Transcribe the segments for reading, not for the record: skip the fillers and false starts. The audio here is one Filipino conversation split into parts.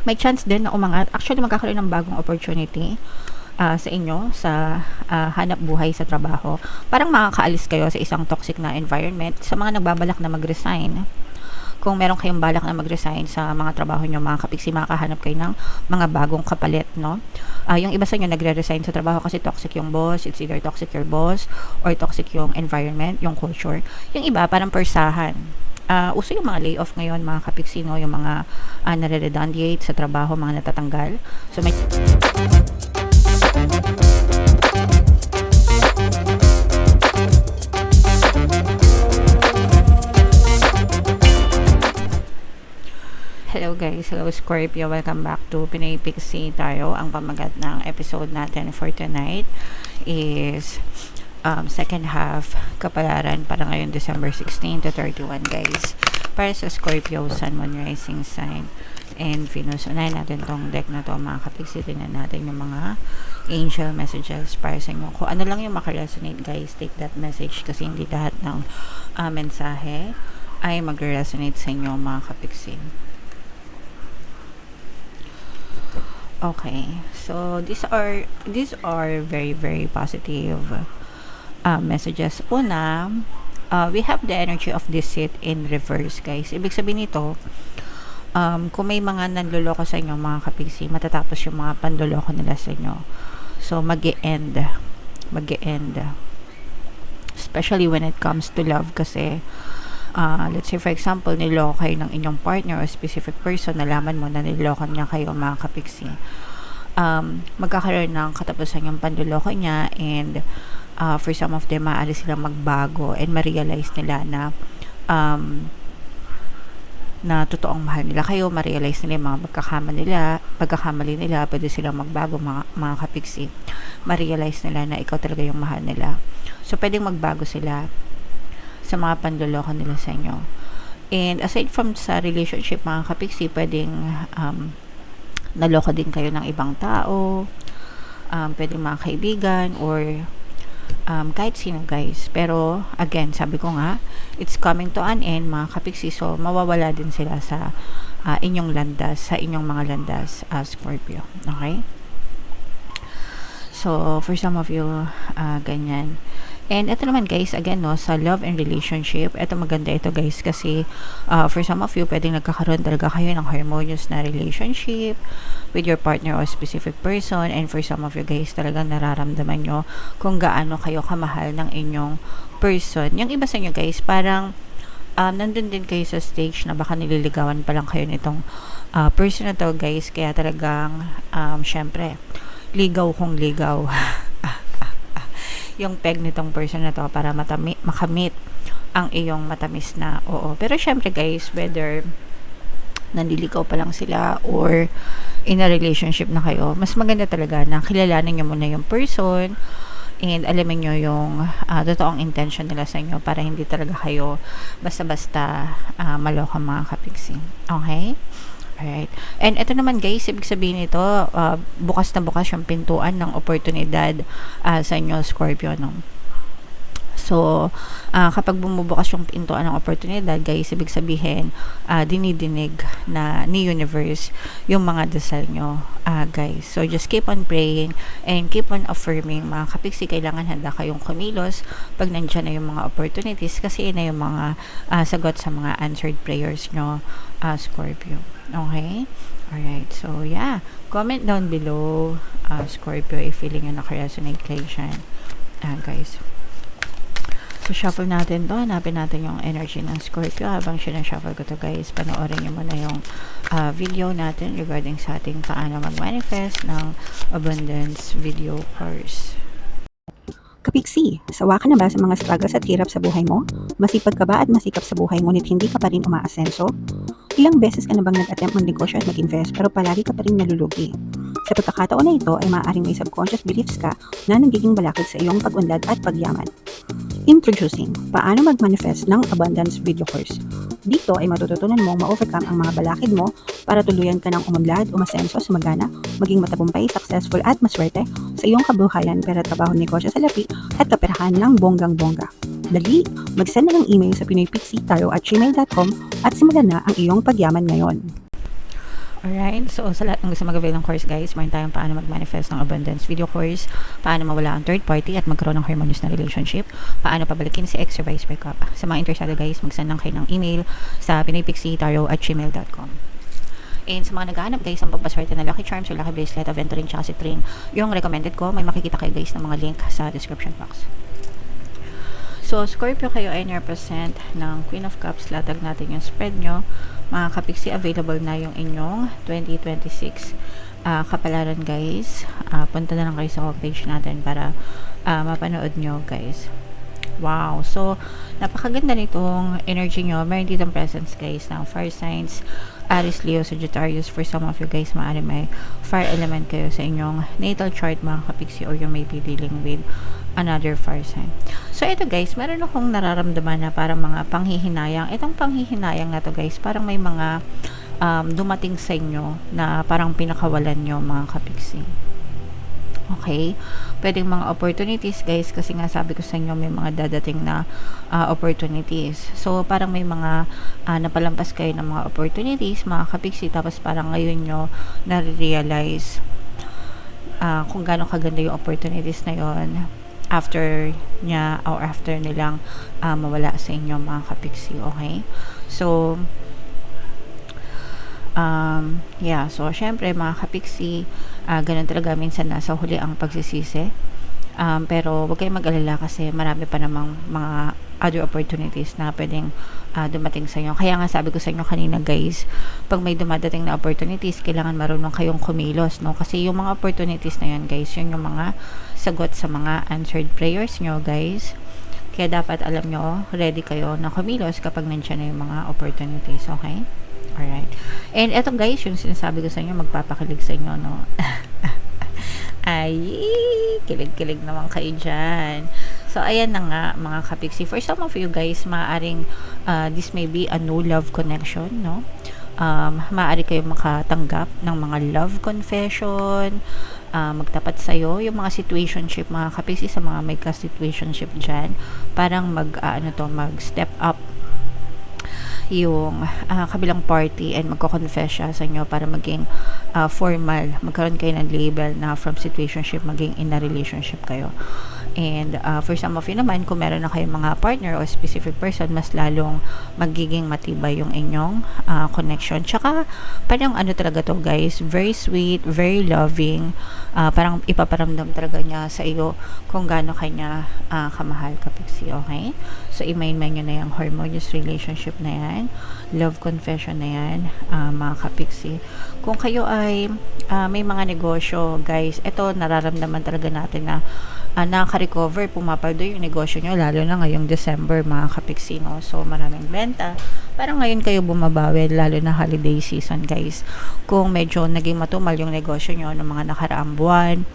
may chance din na umangat. Actually, magkakaroon ng bagong opportunity sa inyo sa hanap buhay sa trabaho. Parang makakaalis kayo sa isang toxic na environment. Sa mga nagbabalak na mag-resign, kung meron kayong balak na mag-resign sa mga trabaho nyo, mga kapiksi, makakahanap kayo ng mga bagong kapalit, no? Yung iba sa inyo nagre-resign sa trabaho kasi toxic yung boss. It's either toxic your boss or toxic yung environment, yung culture. Yung iba, parang persahan. Uso yung mga layoff ngayon, mga kapiksi, no? Yung mga nare-redundate sa trabaho, mga natatanggal. So, may hello guys, hello Scorpio, welcome back to Pinay Pixie tayo. Ang pamagat ng episode natin for tonight is second half kapalaran para ngayon December 16 to 31 guys. Para sa Scorpio, Sun, Moon, Rising Sign, and Venus. Unahin natin tong deck na to, mga kapiksi. Tingnan natin yung mga angel messages para sa inyo. Kung ano lang yung makaresonate guys, take that message kasi hindi lahat ng mensahe ay mag-resonate sa inyo, mga kapiksi. Okay, so these are very very positive messages. Una, we have the energy of deceit in reverse, guys. Ibig sabihin nito, kung may mga nanloloko sa inyo, mga kapiksi, matatapos yung mga panloloko nila sa inyo. So mag-e-end, especially when it comes to love kasi let's say for example, niloko kayo ng inyong partner or specific person, nalaman mo na niloko niya kayo, mga kapiksi. Magkakaroon ng katapusan yung panloloko niya, and for some of them, maaari silang magbago and ma-realize nila na na totoong mahal nila kayo, ma-realize nila yung mga pagkakamali nila, pwede silang magbago, mga kapiksi. Ma-realize nila na ikaw talaga yung mahal nila. So, pwedeng magbago sila sa mga panloloko nila sa inyo. And aside from sa relationship, mga kapiksi, pwedeng naloko din kayo ng ibang tao, pwedeng mga kaibigan, or kahit sino guys. Pero again, sabi ko nga, it's coming to an end, mga kapiksi. So mawawala din sila sa inyong landas, sa inyong mga landas, Scorpio. Okay? So for some of you, ganyan. And ito naman guys, again no, sa love and relationship, ito maganda ito guys kasi for some of you, pwedeng nagkakaroon talaga kayo ng harmonious na relationship with your partner or specific person, and for some of you guys, talagang nararamdaman nyo kung gaano kayo kamahal ng inyong person. Yung iba sa inyo guys, parang nandun din kayo sa stage na baka nililigawan pa lang kayo nitong person na to guys, kaya talagang syempre, ligaw kung ligaw yung peg nitong person na to para makamit ang iyong matamis na oo. Pero syempre guys, whether nandiligaw pa lang sila or in a relationship na kayo, mas maganda talaga na kilalanin nyo muna yung person and alamin nyo yung totoong intention nila sa inyo para hindi talaga kayo basta-basta maloka, mga kapiksi. Okay? Alright. And ito naman guys, ibig sabihin nito, bukas na bukas yung pintuan ng oportunidad sa inyo, Scorpio, no? So, kapag bumubukas yung pintuan ng oportunidad, guys, ibig sabihin, dinidinig na ni universe yung mga dasal nyo, guys. So, just keep on praying and keep on affirming, mga kapiksi. Kailangan handa kayong kumilos pag nandyan na yung mga opportunities kasi yun na yung mga sagot sa mga answered prayers nyo, Scorpio. Okay? Alright. So, yeah. Comment down below, Scorpio, if feeling nyo nakaresonate kayo dyan, guys. So, shuffle natin to. Hanapin natin yung energy ng Scorpio. Habang sinashuffle ko to guys, panoorin nyo muna yung video natin regarding sa ating paano mag-manifest ng abundance video course. Kapiksi, sawa ka na ba sa mga struggles at hirap sa buhay mo? Masipag ka ba at masikap sa buhay ngunit hindi ka pa rin umaasenso? Ilang beses ka na bang nag-attempt mag-negosyo at mag-invest pero palagi ka pa rin nalulugi? Sa pagkakataon na ito ay maaaring may subconscious beliefs ka na nagiging balakid sa iyong pag-unlad at pagyaman. Introducing, paano mag-manifest ng abundance video course. Dito ay matututunan mong ma-overcome ang mga balakid mo para tuluyan ka ng umunlad, umasenso, sumagana, maging matagumpay, successful at maswerte sa iyong kabuhayan, pera, trabaho, negosyo, salapi at kaperahan ng bonggang-bongga. Dali, mag-send na ng email sa pinoypixie@gmail.com at simulan na ang iyong pagyaman ngayon. Alright, so sa lahat ng gusto mag-avail ng course guys, meron tayong paano mag-manifest ng abundance video course, paano mawala ang third party at magkaroon ng harmonious na relationship, paano pabalikin si ex or vice versa. Sa mga interesado guys, mag-send lang kayo ng email sa pinaypixietarot@gmail.com. And sa mga naghahanap guys, ang pagpaswerte na Lucky Charms or Lucky Bracelet, Aventurine, tsaka Citrine, yung recommended ko, may makikita kayo guys ng mga link sa description box. So, Scorpio kayo ay represent ng Queen of Cups. Latag natin yung spread nyo. Mga kapiksi, available na yung inyong 2026 kapalaran guys. Punta na lang kayo sa homepage natin para mapanood nyo guys. Wow! So, napakaganda nitong energy nyo. Meron ditong presence guys ng fire signs, Aries, Leo, Sagittarius. For some of you guys, maaari may fire element kayo sa inyong natal chart mga kapiksi, or you may be dealing with another fire sign. So, ito guys, meron akong nararamdaman na parang mga panghihinayang. Itong panghihinayang na to guys, parang may mga dumating sa inyo na parang pinakawalan nyo mga kapiksi. Okay? Pwedeng mga opportunities guys, kasi nga sabi ko sa inyo may mga dadating na opportunities. So parang may mga napalampas kayo ng mga opportunities mga kapiksi, tapos parang ngayon nyo na-realize kung gaano kaganda yung opportunities na yon after niya or after nilang mawala sa inyo mga kapiksi. Okay? So yeah, so syempre mga kapiksi, ganun talaga minsan nasa huli ang pagsisisi, pero huwag kayong mag-alala kasi marami pa namang mga other opportunities na pwedeng dumating sa inyo. Kaya nga sabi ko sa inyo kanina guys, pag may dumadating na opportunities, kailangan marunong kayong kumilos, no? Kasi yung mga opportunities na yan guys, yun yung mga sagot sa mga answered prayers nyo guys. Kaya dapat alam nyo, ready kayo na kumilos kapag nandiyan na yung mga opportunities. Okay? Alright. And eto guys, yung sinasabi ko sa inyo, magpapakilig sa inyo, no? Ay, kilig-kilig naman kayo dyan. So, ayan na nga, mga kapiksi. For some of you guys, maaaring this may be a new love connection, no? Maaari kayo makatanggap ng mga love confession, magtapat sa'yo, yung mga situationship, mga kapiksi, sa mga may ka-situationship dyan, parang mag-step up yung kabilang party and magko-confess siya sa inyo para maging formal, magkaroon kayo ng label na from situationship maging in a relationship kayo. And for some of you naman, kung meron na kayong mga partner o specific person, mas lalong magiging matibay yung inyong connection. Tsaka parang talaga to guys, very sweet, very loving, parang ipaparamdam talaga niya sa iyo kung gaano kanya kamahal kapiksi. Okay? So i-main-main nyo na yung harmonious relationship na yan, love confession na yan, mga kapiksi. Kung kayo ay may mga negosyo guys, ito nararamdaman talaga natin na nakaka-recover, pumapaldo yung negosyo nyo, lalo na ngayong December mga kapiksi, no? So maraming benta, parang ngayon kayo bumabawi, lalo na holiday season guys. Kung medyo naging matumal yung negosyo nyo ng mga nakaraang buwan,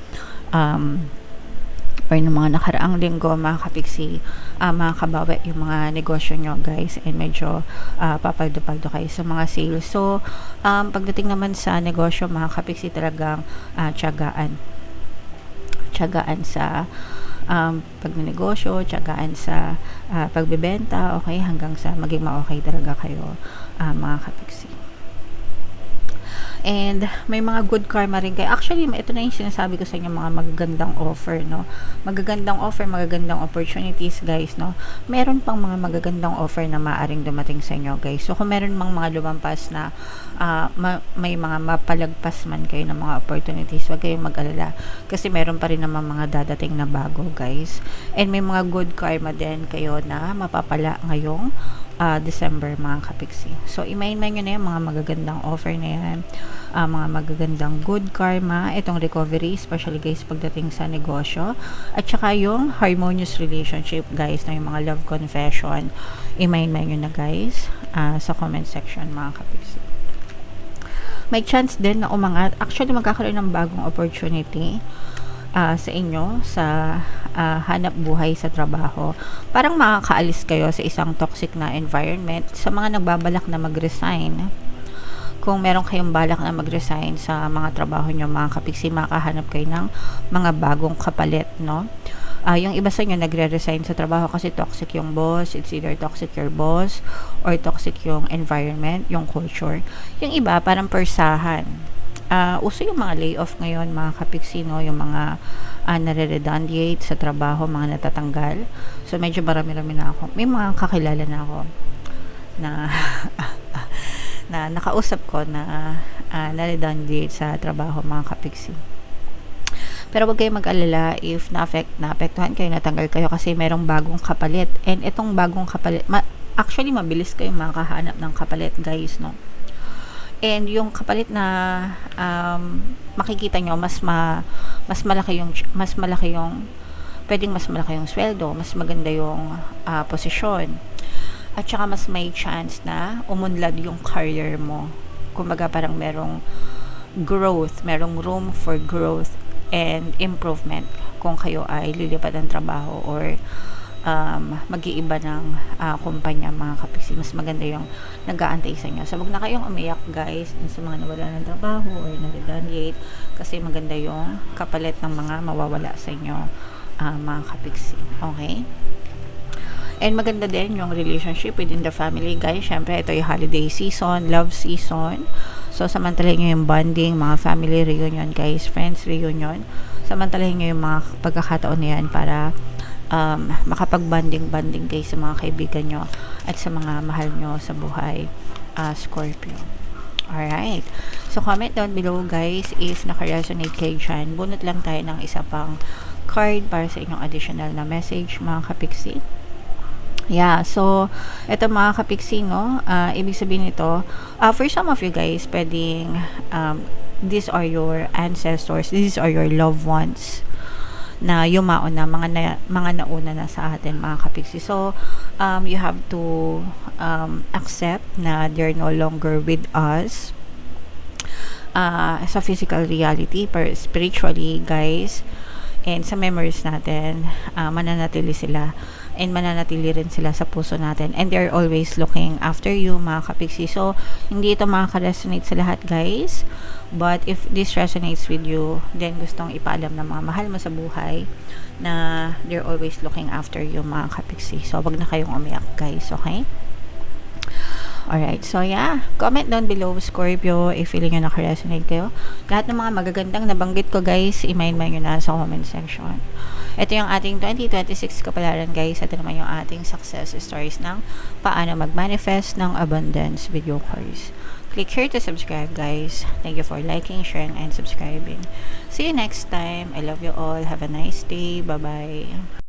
or ng mga nakaraang linggo mga kapiksi, makakabawi yung mga negosyo nyo guys, and medyo papaldo-paldo kayo sa mga sales. So pagdating naman sa negosyo mga kapiksi, talagang tiyagaan sa pagnenegosyo, tiyagaan sa pagbebenta, okay, hanggang sa maging ma-okay talaga kayo mga kapiksi. And may mga good karma rin kayo. Actually, ito na yung sinasabi ko sa inyo, mga magagandang offer, no? Magagandang offer, magagandang opportunities, guys, no? Meron pang mga magagandang offer na maaring dumating sa inyo, guys. So, kung meron mang mga lumampas na may mga mapalagpas man kayo ng mga opportunities, huwag kayong mag-alala. Kasi meron pa rin naman mga dadating na bago, guys. And may mga good karma din kayo na mapapala ngayong December mga kapiksi. So, i-main-main nyo na yung mga magagandang offer na yan, mga magagandang good karma, itong recovery, especially guys pagdating sa negosyo, at saka yung harmonious relationship guys, na yung mga love confession, i-main-main nyo na guys sa comment section mga kapiksi. May chance din na umangat, actually magkakaroon ng bagong opportunity sa inyo sa hanap buhay sa trabaho. Parang makakaalis kayo sa isang toxic na environment. Sa mga nagbabalak na mag-resign, kung meron kayong balak na mag-resign sa mga trabaho nyo mga kapiksi, makahanap kayo ng mga bagong kapalit, no? Yung iba sa inyo nagre-resign sa trabaho kasi toxic yung boss. It's either toxic your boss or toxic yung environment, yung culture. Yung iba parang persahan. Uso yung mga layoff ngayon, mga kapiksino, yung mga nare-redundate sa trabaho, mga natatanggal. So medyo marami-rami na ako. May mga kakilala na ako na na nakausap ko na na-redundate sa trabaho, mga kapiksi. Pero wag kayong mag-alala if naapektuhan kayo, natanggal kayo kasi merong bagong kapalit. And itong bagong kapalit, actually mabilis kayong makahanap ng kapalit, guys, no? And yung kapalit na makikita nyo, mas malaki yung pwedeng mas malaki yung sweldo, mas maganda yung posisyon. At saka mas may chance na umunlad yung career mo. Kumbaga parang merong growth, merong room for growth and improvement kung kayo ay lilipat ng trabaho or mag-iiba ng kumpanya, mga kapiksi. Mas maganda yung nag-aantay sa inyo. So, wag na kayong umiyak, guys, sa mga nawala ng trabaho or na-redundate kasi maganda yung kapalit ng mga mawawala sa inyo, mga kapiksi. Okay? And maganda din yung relationship within the family, guys. Syempre, ito yung holiday season, love season. So, samantalahin nyo yung bonding, mga family reunion, guys, friends reunion. Samantalahin nyo yung mga pagkakataon na yan para makapag-bonding kayo sa mga kaibigan nyo at sa mga mahal nyo sa buhay, Scorpio. Alright. So, comment down below, guys, if naka-resonate kayo dyan. Bunot lang tayo ng isa pang card para sa inyong additional na message, mga kapiksi. Yeah, so, ito mga kapiksi, no? Ibig sabihin nito, for some of you guys, pwedeng, these are your ancestors, these are your loved ones na yumaon na, mga nauna na sa atin, mga kapiksi. So, you have to accept na they're no longer with us sa physical reality, pero spiritually, guys, and sa memories natin, mananatili sila and mananatili rin sila sa puso natin, and they're always looking after you, mga kapiksi. So, hindi ito makaka-resonate sa lahat, guys, but if this resonates with you, then gustong ipaalam ng mga mahal mo sa buhay na they're always looking after you, mga kapiksi. So, wag na kayong umiyak, guys, okay? Alright, so yeah, comment down below, Scorpio, if feeling nyo naka-resonate kayo. Lahat ng mga magagandang nabanggit ko, guys, i-mind nyo na sa comment section. Ito yung ating 2026 kapalaran, guys. Ito naman yung ating success stories ng paano mag-manifest ng abundance video course. Click here to subscribe, guys. Thank you for liking, sharing, and subscribing. See you next time. I love you all. Have a nice day. Bye-bye.